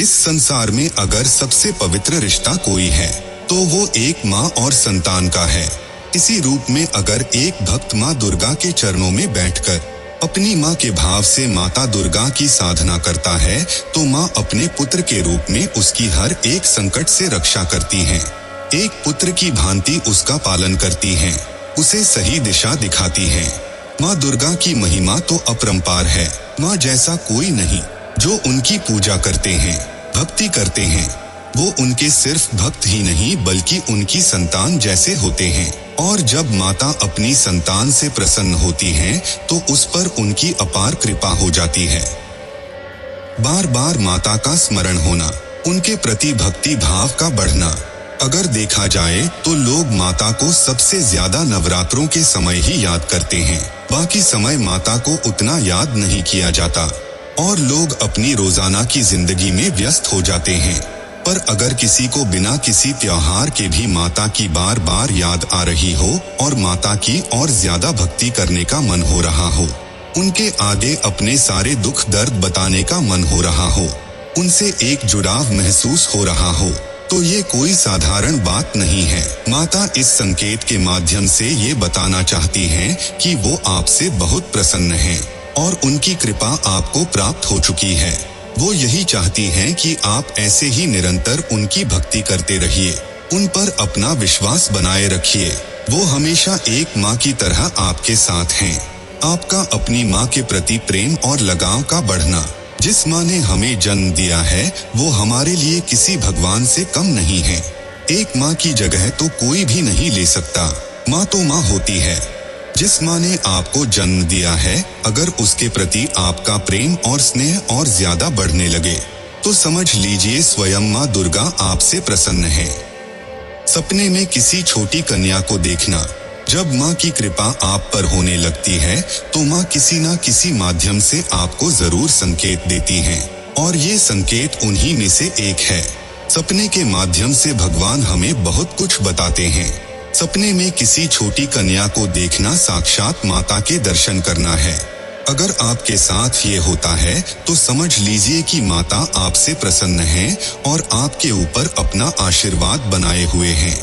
इस संसार में अगर सबसे पवित्र रिश्ता कोई है तो वो एक माँ और संतान का है। इसी रूप में अगर एक भक्त माँ दुर्गा के चरणों में बैठकर अपनी माँ के भाव से माता दुर्गा की साधना करता है तो माँ अपने पुत्र के रूप में उसकी हर एक संकट से रक्षा करती हैं। एक पुत्र की भांति उसका पालन करती हैं, उसे सही दिशा दिखाती हैं। माँ दुर्गा की महिमा तो अपरंपार है। माँ जैसा कोई नहीं। जो उनकी पूजा करते हैं, भक्ति करते हैं, वो उनके सिर्फ भक्त ही नहीं बल्कि उनकी संतान जैसे होते हैं। और जब माता अपनी संतान से प्रसन्न होती हैं तो उस पर उनकी अपार कृपा हो जाती है। बार बार माता का स्मरण होना, उनके प्रति भक्ति भाव का बढ़ना। अगर देखा जाए तो लोग माता को सबसे ज्यादा नवरात्रों के समय ही याद करते हैं। बाकी समय माता को उतना याद नहीं किया जाता और लोग अपनी रोजाना की जिंदगी में व्यस्त हो जाते हैं। पर अगर किसी को बिना किसी त्योहार के भी माता की बार बार याद आ रही हो और माता की और ज्यादा भक्ति करने का मन हो रहा हो, उनके आगे अपने सारे दुख दर्द बताने का मन हो रहा हो, उनसे एक जुड़ाव महसूस हो रहा हो, तो ये कोई साधारण बात नहीं है। माता इस संकेत के माध्यम से ये बताना चाहती हैं कि वो आपसे बहुत प्रसन्न हैं और उनकी कृपा आपको प्राप्त हो चुकी है। वो यही चाहती हैं कि आप ऐसे ही निरंतर उनकी भक्ति करते रहिए, उन पर अपना विश्वास बनाए रखिए। वो हमेशा एक माँ की तरह आपके साथ हैं। आपका अपनी माँ के प्रति प्रेम और लगाव का बढ़ना। जिस माँ ने हमें जन्म दिया है वो हमारे लिए किसी भगवान से कम नहीं है। एक माँ की जगह तो कोई भी नहीं ले सकता। माँ तो माँ होती है। जिस माँ ने आपको जन्म दिया है, अगर उसके प्रति आपका प्रेम और स्नेह और ज्यादा बढ़ने लगे तो समझ लीजिए स्वयं माँ दुर्गा आपसे प्रसन्न है। सपने में किसी छोटी कन्या को देखना। जब माँ की कृपा आप पर होने लगती है तो माँ किसी न किसी माध्यम से आपको जरूर संकेत देती हैं और ये संकेत उन्हीं में से एक है। सपने के माध्यम से भगवान हमें बहुत कुछ बताते हैं। सपने में किसी छोटी कन्या को देखना साक्षात माता के दर्शन करना है। अगर आपके साथ ये होता है तो समझ लीजिए कि माता आपसे प्रसन्न है और आपके ऊपर अपना आशीर्वाद बनाए हुए हैं।